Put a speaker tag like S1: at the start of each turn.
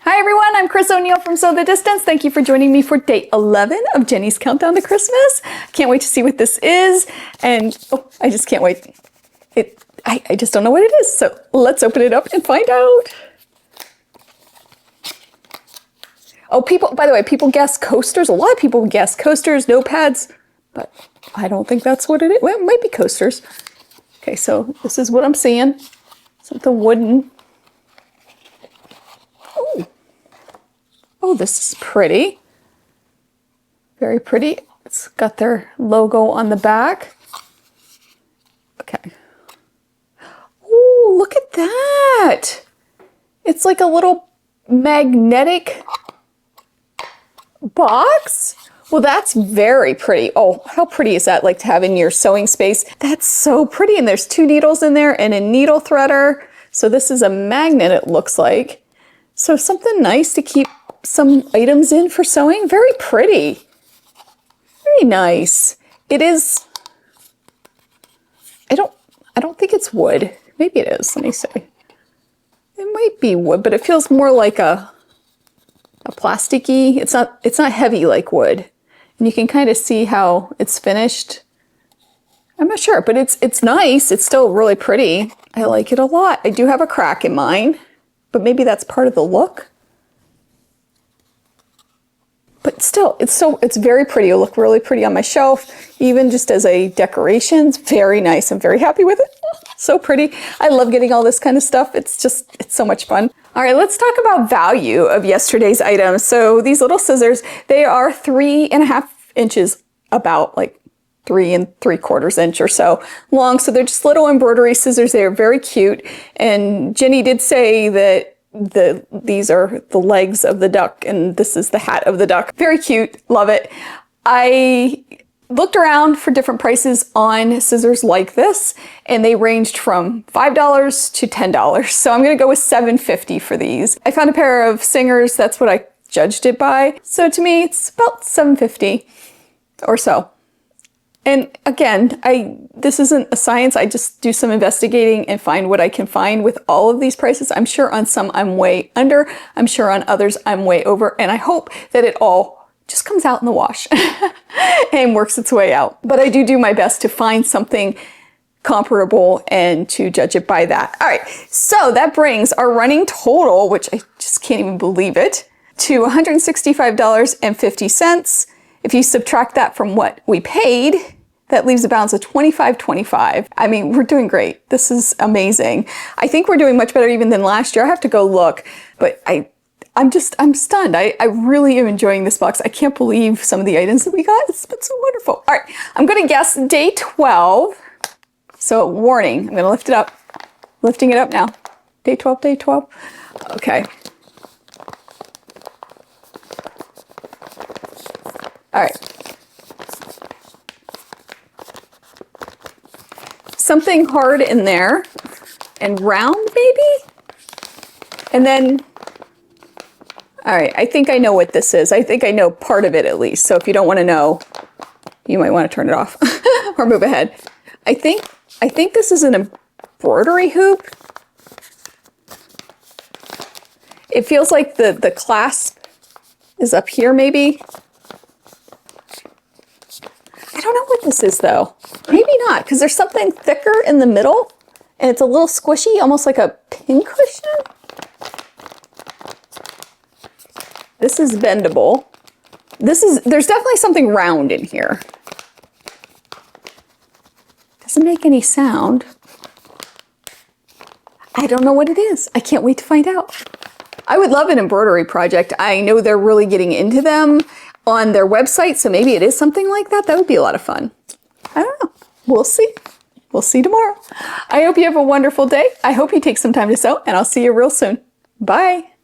S1: Hi everyone, I'm Chris O'Neill from Sew the Distance. Thank you for joining me for day 11 of Jenny's Countdown to Christmas. Can't wait to see what this is, and I just can't wait. I just don't know what it is, so let's open it up and find out. Oh, by the way, people guess coasters. A lot of people guess coasters, notepads, but I don't think that's what it is. Well, it might be coasters. Okay, so this is what I'm seeing. Something wooden. Oh, this is pretty. Very pretty. It's got their logo on the back. Okay. Oh, look at that. It's like a little magnetic box. Well, that's very pretty. Oh, how pretty is that? Like to have in your sewing space. That's so pretty. And there's 2 needles in there and a needle threader. So this is a magnet, it looks like. So something nice to keep some items in for sewing. Very pretty. Very nice. It is, I don't think it's wood. Maybe it is. Let me see. It might be wood, but it feels more like a plasticky. It's not heavy like wood. And you can kind of see how it's finished. I'm not sure, but it's nice. It's still really pretty. I like it a lot. I do have a crack in mine, but maybe that's part of the look. But still, it's very pretty. It'll look really pretty on my shelf, even just as a decoration. It's very nice. I'm very happy with it. So pretty. I love getting all this kind of stuff. It's so much fun. All right, let's talk about value of yesterday's items. So these little scissors, they are 3.5 inches, about like 3 3/4 inch or so long. So they're just little embroidery scissors. They are very cute. And Jenny did say that these are the legs of the duck and this is the hat of the duck. Very cute. Love it. I looked around for different prices on scissors like this, and they ranged from $5 to $10. So I'm going to go with $7.50 for these. I found a pair of Singers. That's what I judged it by. So to me, it's about $7.50 or so. And again, this isn't a science. I just do some investigating and find what I can find with all of these prices. I'm sure on some I'm way under. I'm sure on others I'm way over. And I hope that it all just comes out in the wash and works its way out. But I do my best to find something comparable and to judge it by that. All right, so that brings our running total, which I just can't even believe it, to $165.50. If you subtract that from what we paid, that leaves a balance of $25.25. I mean, we're doing great. This is amazing. I think we're doing much better even than last year. I have to go look, but I'm stunned. I really am enjoying this box. I can't believe some of the items that we got. It's been so wonderful. All right, I'm gonna guess day 12. So warning, I'm gonna lift it up. Lifting it up now. Day 12, day 12. Okay. All right. Something hard in there and round maybe? And then, all right, I think I know what this is. I think I know part of it at least. So if you don't want to know, you might want to turn it off or move ahead. I think this is an embroidery hoop. It feels like the clasp is up here maybe. I don't know what this is though. Maybe not, because there's something thicker in the middle and it's a little squishy, almost like a pin cushion. This is bendable. There's definitely something round in here. Doesn't make any sound. I don't know what it is. I can't wait to find out. I would love an embroidery project. I know they're really getting into them on their website, so maybe it is something like that. That would be a lot of fun. I don't know. We'll see. We'll see tomorrow. I hope you have a wonderful day. I hope you take some time to sew, and I'll see you real soon. Bye.